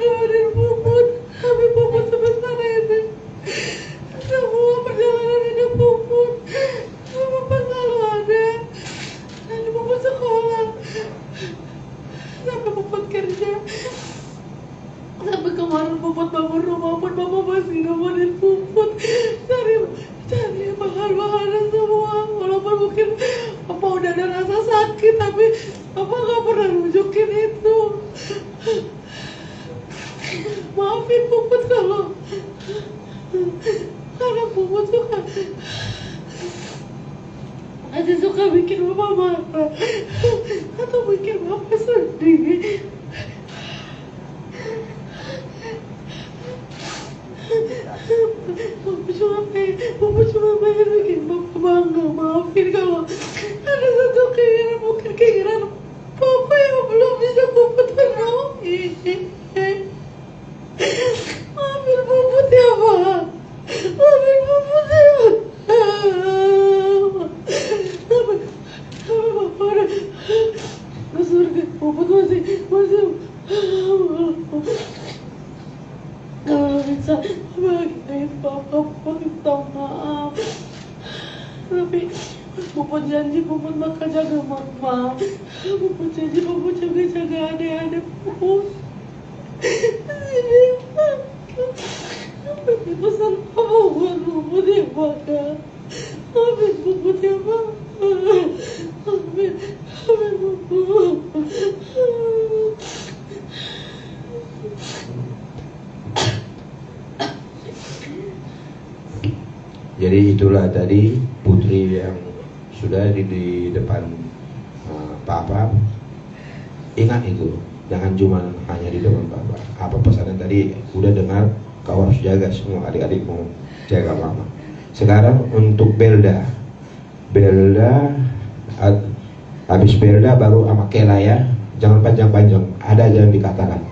Kemudian Puput, kami Puput sebesar ini. Semua perjalanan hidup Puput, Papa selalu ada. Dan Puput sekolah, sampai Puput kerja. Sampai kemarin Puput bangun rumah pun Papa masih nemenin Puput cari bahan-bahannya semua. Walaupun mungkin Papa udah ada rasa sakit, tapi Papa gak pernah nunjukin itu. Maafin Puput kalau karena Puput suka bikin Papa marah atau bikin Papa sedih. Papa cuma pengen bikin Papa bangga. Maafin kalau ada satu keinginan, mungkin keinginan Papa yang belum bisa Puput penuhi. Maafin Puput ya Pak. Maafin Puput ya Pak. Tapi Papa udah ke surga. Puput masih kalau bisa bagiin Papa minta maaf. Tapi Puput janji Puput bakal jaga Mama. Puput janji Puput juga jaga adik-adik Puput. Tapi pesan Papa buat Puput ya Pak. Maafin Puput ya Pak. Maafin Puput. Jadi itulah tadi putri yang sudah di depan Papa. Ingat itu, jangan cuma hanya di depan Papa. Apa pesanan tadi udah dengar, kau harus jaga semua adik-adikmu, jaga Mama. Sekarang untuk Belda, habis Belda baru sama Kela ya. Jangan panjang-panjang, ada aja yang dikatakan.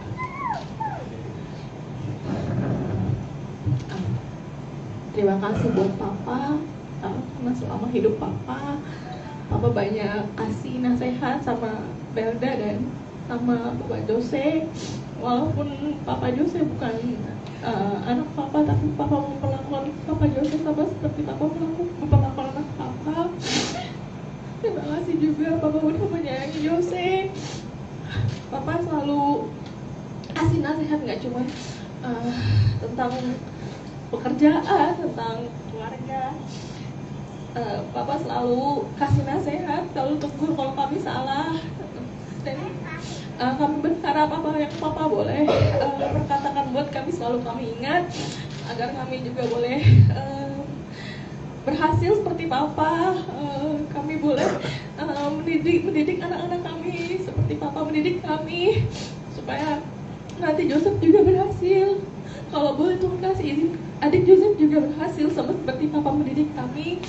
Terima kasih buat Papa, karena selama hidup Papa banyak kasih nasihat sama Belda dan sama Bapak Jose. Walaupun Papa Jose bukan anak Papa, tapi Papa memperlakukan Papa Jose sama seperti Papa memperlakukan anak Papa. Terima kasih juga Papa udah menyayangi Jose. Papa selalu kasih nasihat, nggak cuma tentang pekerjaan, tentang keluarga. Papa selalu kasih nasihat, selalu tegur kalau kami salah. Dan kami berharap apa yang Papa boleh perkatakan buat kami selalu kami ingat, agar kami juga boleh berhasil seperti Papa. Kami boleh mendidik anak-anak kami seperti Papa mendidik kami, supaya nanti Joseph juga berhasil. Kalau boleh Tuhan kasih izin, adik Joseph juga berhasil sama seperti Papa mendidik kami.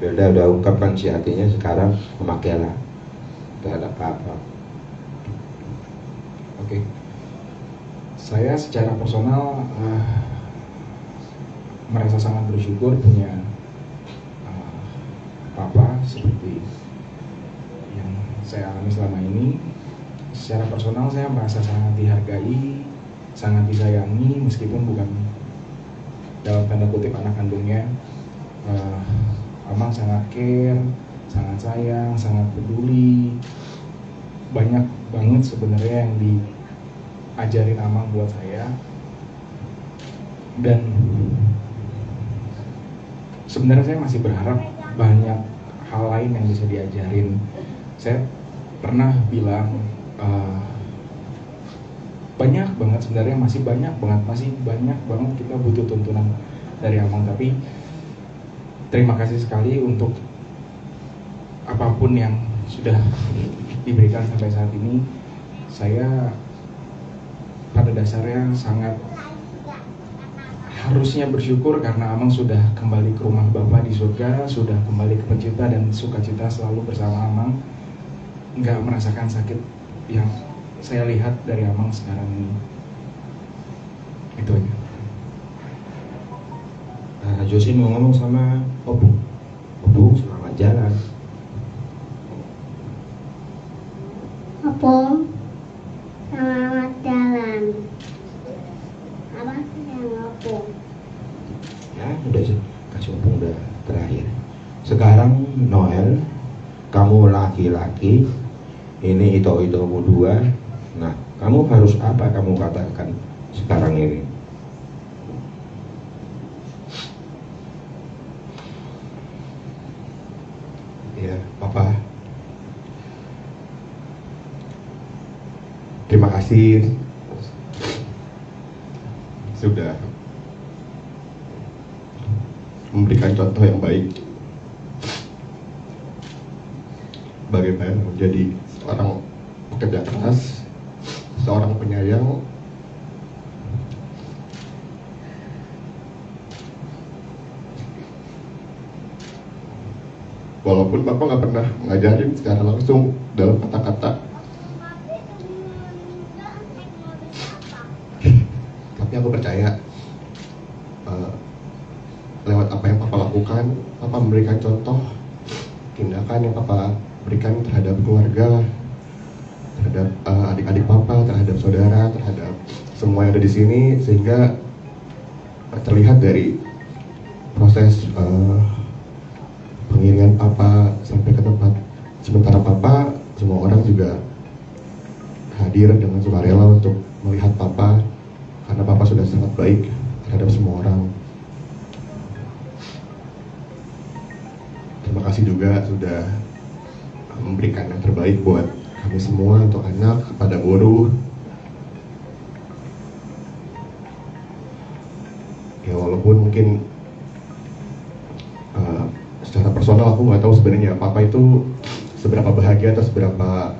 Belda udah ungkapkan si hatinya, sekarang sama Kela terhadap Papa. Oke. Saya secara personal merasa sangat bersyukur punya Papa seperti yang saya alami selama ini. Secara personal saya merasa sangat dihargai, sangat disayangi, meskipun bukan dalam tanda kutip anak kandungnya. Amang sangat care, sangat sayang, sangat peduli. Banyak banget sebenarnya yang diajarin Amang buat saya. Dan sebenarnya saya masih berharap banyak hal lain yang bisa diajarin. Saya pernah bilang banyak banget sebenarnya, masih banyak banget kita butuh tuntunan dari Amang. Tapi terima kasih sekali untuk apapun yang sudah diberikan sampai saat ini. Saya pada dasarnya sangat harusnya bersyukur karena Amang sudah kembali ke rumah Bapa di surga, sudah kembali ke pencipta dan sukacita selalu bersama Amang. Nggak merasakan sakit yang saya lihat dari Amang sekarang ini. Itu aja. Josie mau ngomong sama Opung. Opung, selamat jalan. opung, selamat jalan. Apa sih yang opung? Ya udah sih, kasih opung udah terakhir. Sekarang Noel, kamu laki-laki, ini itu-itumu dua. Nah, kamu harus apa kamu katakan sekarang ini? Ya, Papa. Terima kasih sudah memberikan contoh yang baik bagaimana menjadi seorang pekerja keras, seorang penyayang, walaupun Bapak nggak pernah ngajarin secara langsung dalam kata-kata, tapi aku percaya lewat apa yang Papa lakukan, Papa memberikan contoh tindakan yang Papa berikan terhadap keluarga, terhadap adik-adik Papa, terhadap saudara, terhadap semua yang ada di sini, sehingga terlihat dari proses pengiringan Papa sampai ke tempat sementara Papa, semua orang juga hadir dengan sukarela untuk melihat Papa, karena Papa sudah sangat baik terhadap semua orang. Terima kasih juga sudah memberikan yang terbaik buat kami semua, untuk anak, kepada guru. Ya walaupun mungkin secara personal aku nggak tahu sebenarnya Papa itu seberapa bahagia atau seberapa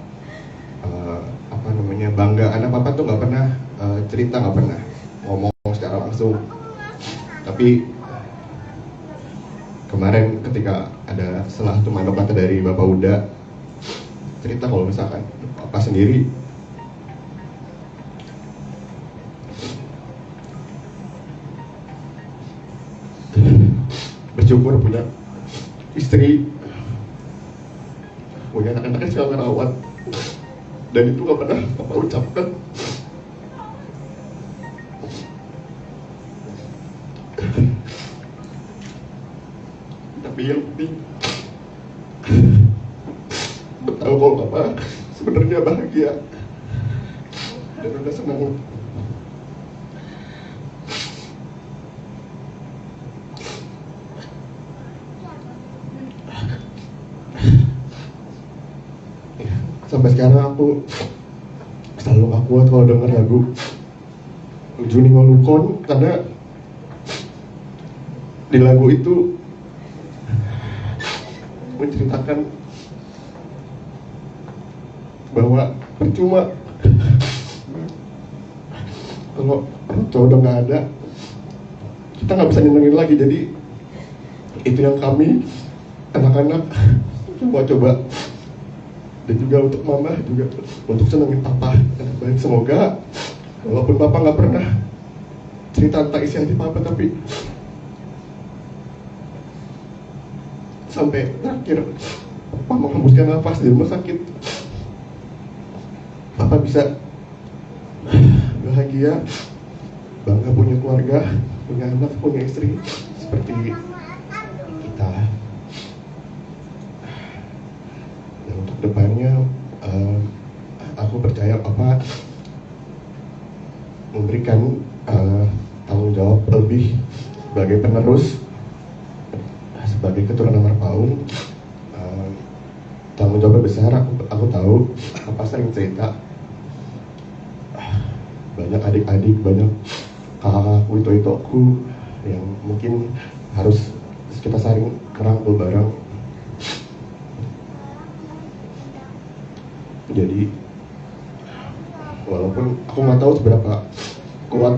bangga, karena Papa tuh nggak pernah cerita, nggak pernah ngomong secara langsung. Tapi kemarin ketika ada salah satu mandok kata dari Bapak Uda cerita kalau misalkan Papa sendiri bersyukur punya istri, punya anak-anaknya sekarang merawat, dan itu gak pernah Papa ucapkan. Tapi yang penting tahu kalau Papa sebenarnya bahagia dan udah senang. Sampai sekarang aku selalu gak kuat kalau denger lagu Juni Ngolukon, karena di lagu itu menceritakan bahwa percuma kalau cowok udah nggak ada, kita nggak bisa nyenengin lagi. Jadi itu yang kami anak-anak coba dan juga untuk mama, juga untuk senengin Papa yang baik. Semoga walaupun Papa nggak pernah cerita tentang isi hati Papa, tapi sampai terakhir Papa menghembuskan nafas di rumah sakit, Papa bisa bahagia, bangga punya keluarga, punya anak, punya istri seperti kita. Dan untuk depannya aku percaya Papa memberikan tanggung jawab lebih sebagai penerus, sebagai keturunan Marpaung. Tanggung jawabnya besar. Aku tahu Papa sering cerita banyak adik-adik, banyak kakak-kakakku, itu-aku yang mungkin harus kita saling merangkul bareng. Jadi walaupun aku nggak tahu seberapa kuat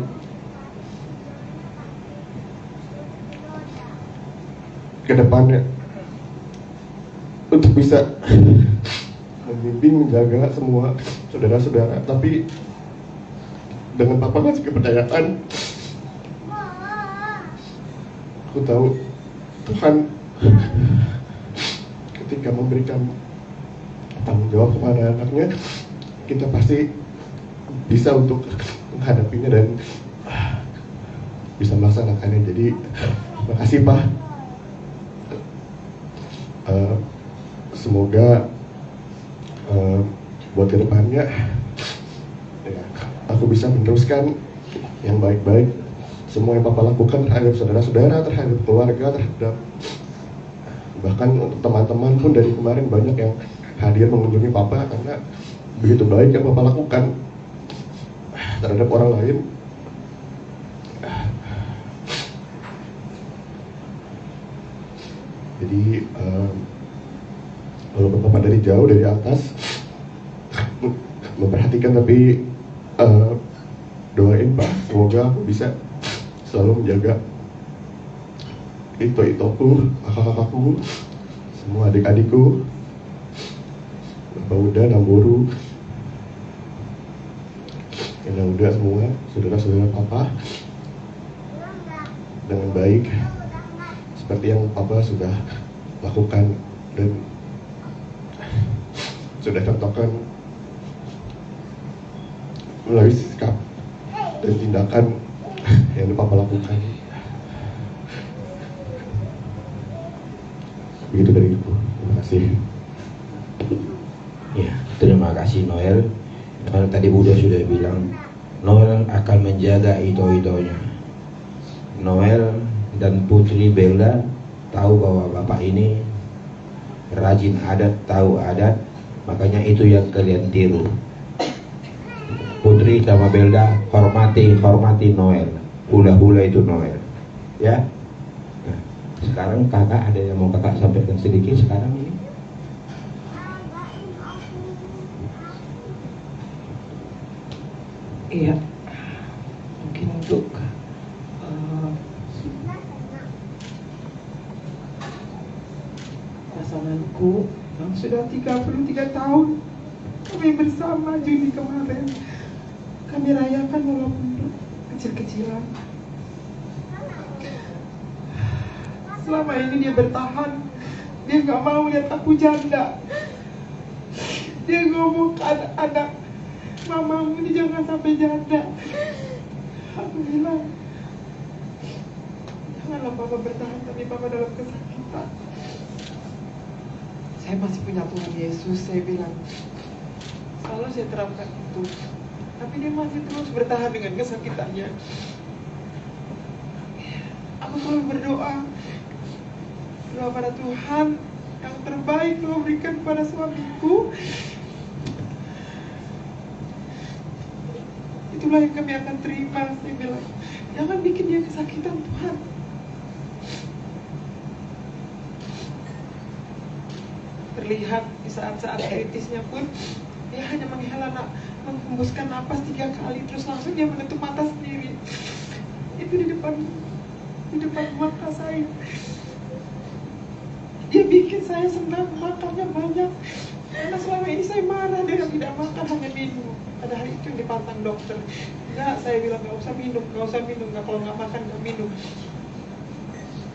ke depannya untuk bisa membimbing, menjaga semua saudara-saudara, tapi dengan Papa ngasih kepercayaan, aku tahu Tuhan ketika memberikan tanggung jawab kepada anaknya, kita pasti bisa untuk menghadapinya dan bisa melaksanakannya. Jadi terima kasih Pak. Semoga buat kedepannya ya, aku bisa meneruskan yang baik-baik semua yang Papa lakukan terhadap saudara-saudara, terhadap keluarga, terhadap bahkan untuk teman-teman pun dari kemarin banyak yang hadir mengunjungi Papa karena begitu baik yang Papa lakukan terhadap orang lain. Jadi walaupun Papa dari jauh, dari atas memperhatikan, tapi doain Pak, semoga aku bisa selalu menjaga itoku, kakak-kakakku, semua adik-adikku, Bapak Uda, Namburu, yang udah semua, saudara-saudara Papa dengan baik seperti yang Papa sudah lakukan dan sudah contohkan melalui sikap dan tindakan yang Papa lakukan. Begitu dari Ibu. Terima kasih. Ya, terima kasih Noel. Noel tadi Buddha sudah bilang Noel akan menjaga ito-itonya. Noel dan Putri Belda tahu bahwa bapak ini rajin adat, tahu adat, makanya itu yang kalian tiru. Putri sama Belda hormati Noel, hula-hula itu Noel, ya. Nah, sekarang kakak ada yang mau kakak sampaikan sedikit sekarang ini? Iya, mungkin untuk pasanganku yang sudah 33 tahun kami bersama Juni kemarin, kami rayakan walaupun kecil-kecilan. Selama ini dia bertahan, dia gak mau lihat aku janda. Dia ngomong ke anak-anak, mamamu ini jangan sampai janda. Aku bilang, janganlah Papa bertahan, tapi Papa dalam kesakitan. Saya masih punya Tuhan Yesus, saya bilang. Selalu saya terapkan itu. Tapi dia masih terus bertahan dengan kesakitannya. Aku selalu berdoa, doa pada Tuhan, yang terbaik Tuhan berikan pada suamiku. Itulah yang kami akan terima. Saya bilang, jangan bikin dia kesakitan Tuhan. Terlihat di saat-saat kritisnya pun dia hanya menghembuskan napas 3 kali, terus langsung dia menutup mata sendiri. Itu di depan mata saya. Dia bikin saya senang, makannya banyak. Karena selama ini saya marah, dia tidak makan, hanya minum. Padahal itu yang dipantang dokter. Enggak, saya bilang nggak usah minum, nggak, kalau nggak makan nggak minum.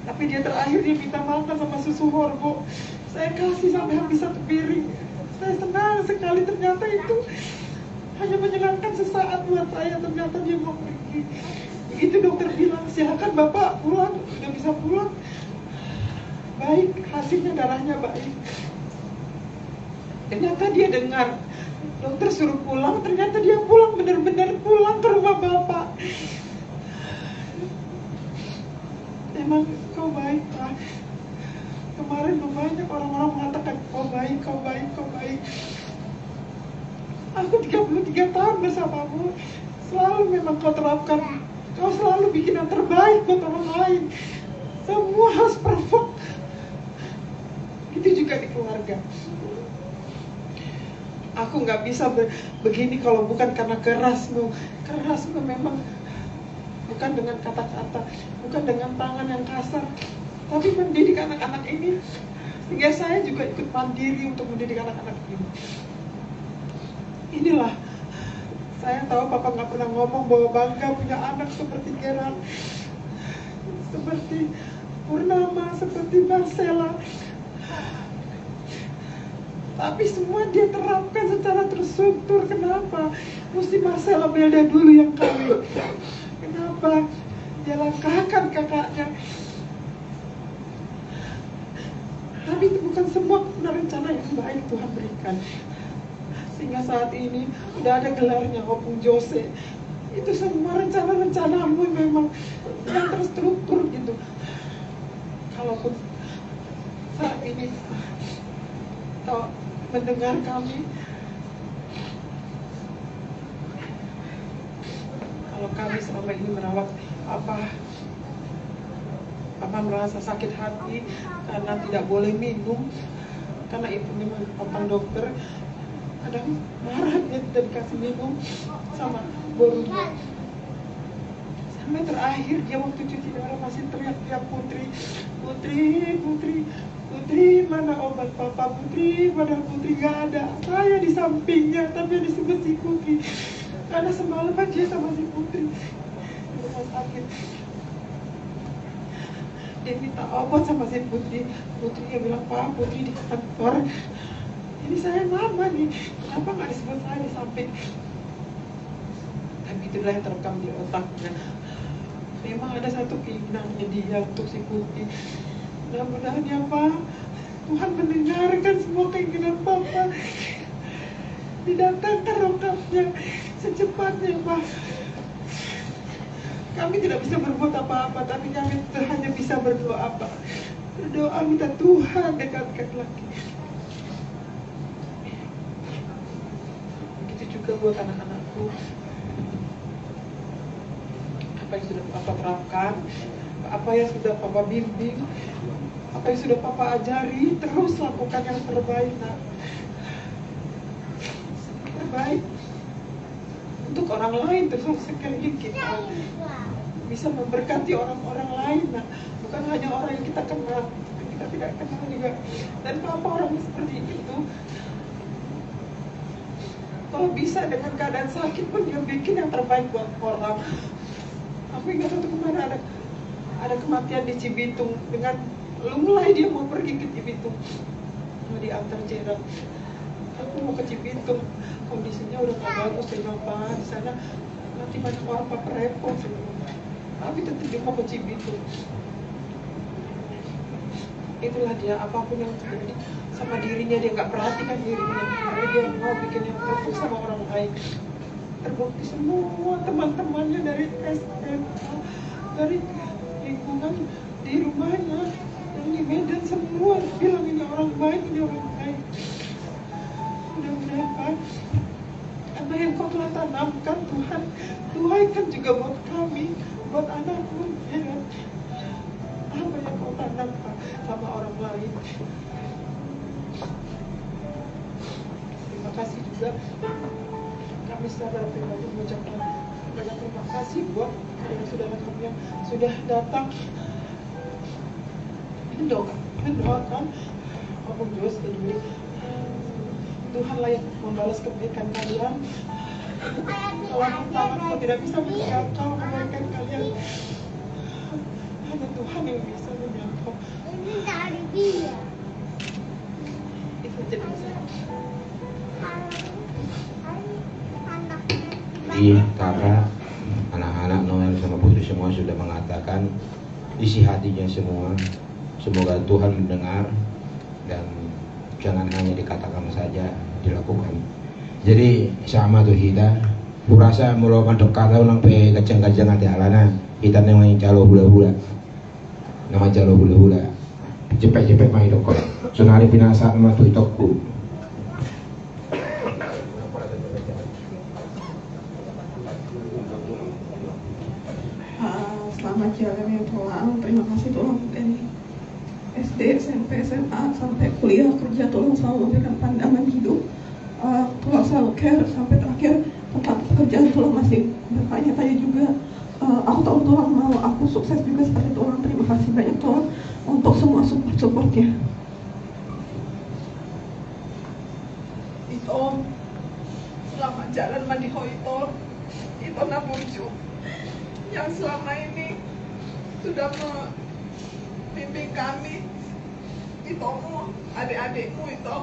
Tapi dia terakhir dia minta makan sama susu horbo. Saya kasih sampai habis 1 piring. Saya senang sekali, ternyata itu hanya menyenangkan sesaat buat saya. Ternyata dia mau pergi. Begitu dokter bilang, silakan Bapak pulang, sudah bisa pulang. Baik, hasilnya darahnya baik. Ternyata dia dengar dokter suruh pulang, ternyata dia pulang, benar-benar pulang ke rumah Bapak. Emang kau baik, Pak. Kemarin banyak orang-orang mengatakan kau baik. Aku 33 tahun bersamamu, selalu memang kau terapkan, kau selalu bikin yang terbaik buat orang lain. Semua harus perfect. Itu juga di keluarga. Aku nggak bisa begini kalau bukan karena kerasmu. Kerasmu memang bukan dengan kata-kata, bukan dengan tangan yang kasar, tapi mendidik anak-anak ini. Sehingga saya juga ikut mandiri untuk mendidik anak-anak ini. Inilah, saya tahu Papa nggak pernah ngomong bahwa bangga punya anak seperti Gerard, seperti Purnama, seperti Marcella. Tapi semua dia terapkan secara terstruktur. Kenapa? Mesti Marcella Belda dulu yang kawin. Kenapa? Dia langkahkan kakaknya. Tapi itu bukan semua rencana yang baik Tuhan berikan. Sehingga saat ini udah ada gelarnya Opung Jose. Itu semua rencana-rencanamu memang yang terstruktur gitu. Kalaupun saat ini kau mendengar kami, kalau kami selama ini merawat apa merasa sakit hati karena tidak boleh minum, karena ibunya memang dokter, kadang marah dia tidak dikasih minum sama borunya. Sampai terakhir dia waktu cuci darah masih teriak-teriak, Putri, mana obat papa, Putri, padahal Putri gak ada. Saya di sampingnya, tapi di sebelah si Putri. Karena semalam aja sama si Putri di rumah sakit. Dia minta obat sama si Putri. Putrinya bilang, Pak, Putri di kantor. Ini saya mama nih, kenapa gak disebut saya di samping? Tapi itulah yang terekam di otaknya. Memang ada satu keinginannya dia untuk si Putri. Mudah-mudahan ya Pak, Tuhan mendengarkan semua keinginan Papa. Didatangkan rokapnya secepatnya Pak. Kami tidak bisa berbuat apa-apa, tapi kami hanya bisa berdoa Pak. Berdoa minta Tuhan dekatkan lagi. Begitu juga buat anak-anakku. Apa yang sudah Papa terapkan, apa yang sudah Papa bimbing, apa yang sudah Papa ajari, terus lakukan yang terbaik, nak. Terbaik untuk orang lain, terus sekeliling kita bisa memberkati orang-orang lain, nak. Bukan hanya orang yang kita kenal, yang kita tidak kenal juga. Dan Papa orang seperti itu, kalau bisa dengan keadaan sakit pun dia bikin yang terbaik buat orang. Aku ingat waktu kemarin ada kematian di Cibitung, dengan mulai dia mau pergi ke Cibitung, mau diantar Jerang. Aku mau ke Cibitung, kondisinya udah gak bagus, saya bilang, Pak, di sana nanti banyak orang Papa repot. Tapi tetap dia mau ke Cibitung. Itulah dia, apapun yang terjadi sama dirinya, dia gak perhatikan dirinya, karena dia mau bikin yang terbaik sama orang lain. Terbukti semua teman-temannya dari SMA, dari lingkungan di rumahnya, yang di Medan, semua bilang ini orang baik, ini orang baik. Mudah-mudahan Pak, apa yang kau telah tanamkan Tuhan, tuaikan juga buat kami, buat anakku, ya kan? Apa yang kau tanam Pak sama orang lain. Terima kasih juga. Kami secara pribadi mengucapkan banyak terima kasih buat saudara kami yang sudah datang mendoakan Opung Jose dulu. Tuhanlah yang membalas kebaikan kalian. Kalau tanganku tidak bisa menjangkau kebaikan kalian, hanya Tuhan yang bisa menjangkau. Ini dari dia. Itu jadi saya. Iya, kakak, anak-anak Noel sama Putri semua sudah mengatakan isi hatinya semua. Semoga Tuhan mendengar dan jangan hanya dikatakan saja, dilakukan. Jadi sama tuh kita, kurasa mula mandok kata ulang pe kacang-kacang hati alana, kita memang calo hula-hula, nama calo hula-hula, cepet-cepet main dokter, sunari pinasa nama tuh itokku. Selamat jalan ya Tuhan. Terima kasih Tuhan dari SD, SMP, SMA sampai kuliah kerja, Tuhan selalu memberikan pandangan hidup. Tuhan selalu care sampai terakhir tempat pekerjaan, Tuhan masih bertanya-tanya juga. Aku tahu Tuhan mau aku sukses juga seperti Tuhan. Terima kasih banyak Tuhan untuk semua support-supportnya. Ito, selamat jalan Mandiho Ito Naburju, yang selama ini sudah membimbing kami, Itomu, adik-adikmu itu.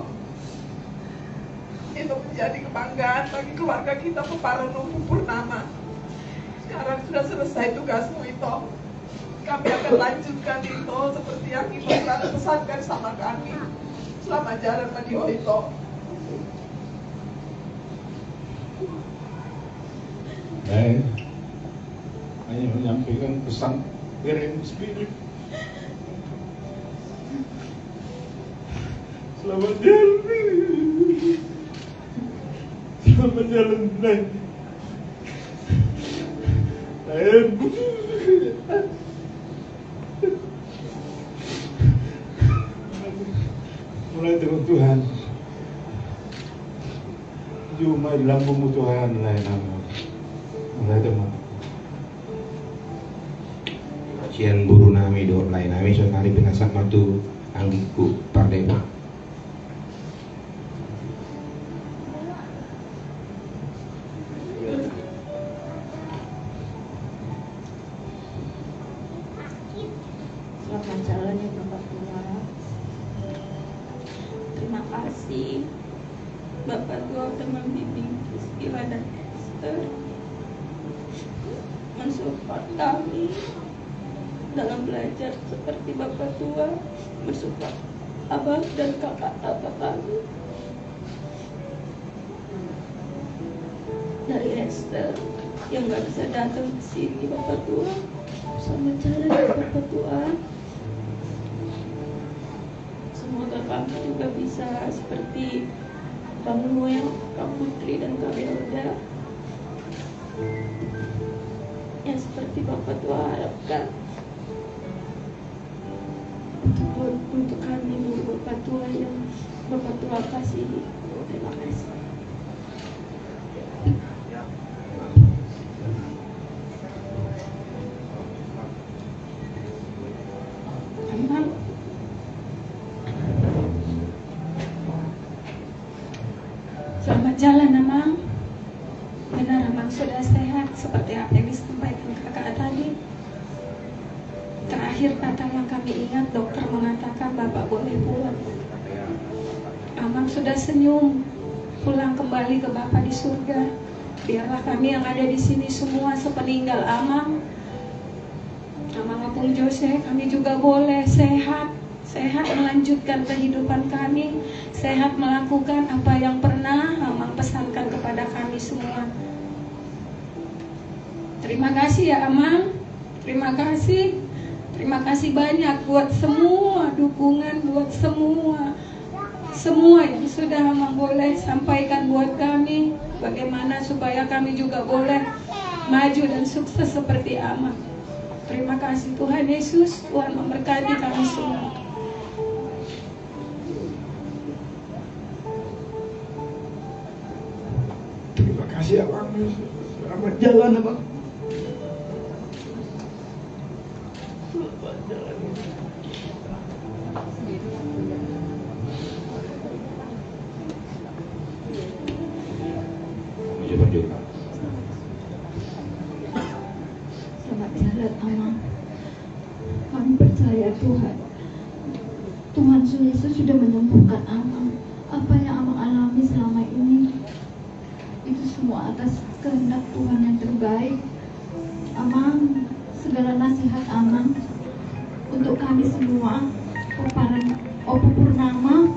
itu menjadi kebanggaan bagi keluarga kita Peparan Opu Purnama. Sekarang sudah selesai tugasmu itu. Kami akan lanjutkan itu seperti yang Ito selalu pesankan sama kami. Selamat jalan Madio Ito. Saya hanya menyampaikan pesan Kirim Spirit. Selamat jalan. Selamat jalan. Saya mulai dengan Tuhan. Cuma di lambungmu Tuhan lain nama. Mulai teman. Kajian buru nami do lain nami sonari pinasak matu anggiku pardeba. Selamat jalan ya Bapak Tua. Terima kasih Bapak Tua udah membimbing Priscilla dan Esther, mensupport kami dalam belajar seperti Bapak Tua, mensupport abang dan kakak kami. Dari Esther yang nggak bisa datang ke sini Bapak Tua, selamat jalan ya Bapak Tua. Semoga kami juga bisa seperti Bang Noel, Kak Putri dan Kak Belda, yang seperti Bapak Tua harapkan. Untuk kami dulu Bapak Tua yang Bapak Tua kasih. Terima kasih. Amang, selamat jalan Amang. Benar Amang sudah sehat seperti apa yang disampaikan kakak tadi. Terakhir kata yang kami ingat, dokter mengatakan Bapak boleh pulang. Amang sudah senyum, pulang kembali ke Bapak di surga. Biarlah kami yang ada di sini semua sepeninggal Amang maupun Jose, kami juga boleh sehat melanjutkan kehidupan kami, sehat melakukan apa yang pernah Amang pesankan kepada kami semua. Terima kasih ya Amang, terima kasih banyak buat semua dukungan, buat semua yang sudah Amang boleh sampaikan buat kami, bagaimana supaya kami juga boleh maju dan sukses seperti Amang. Terima kasih Tuhan Yesus, Tuhan memberkati kami semua. Terima kasih Abang. Selamat jalan Abang. Selamat jalan. Coba juga. Selamat jalan Amang. Kami percaya Tuhan Yesus sudah menyembuhkan Amang. Apa yang Amang alami selama ini itu semua atas kehendak Tuhan yang terbaik. Amang, segala nasihat Amang untuk kami semua Peparan Opu Purnama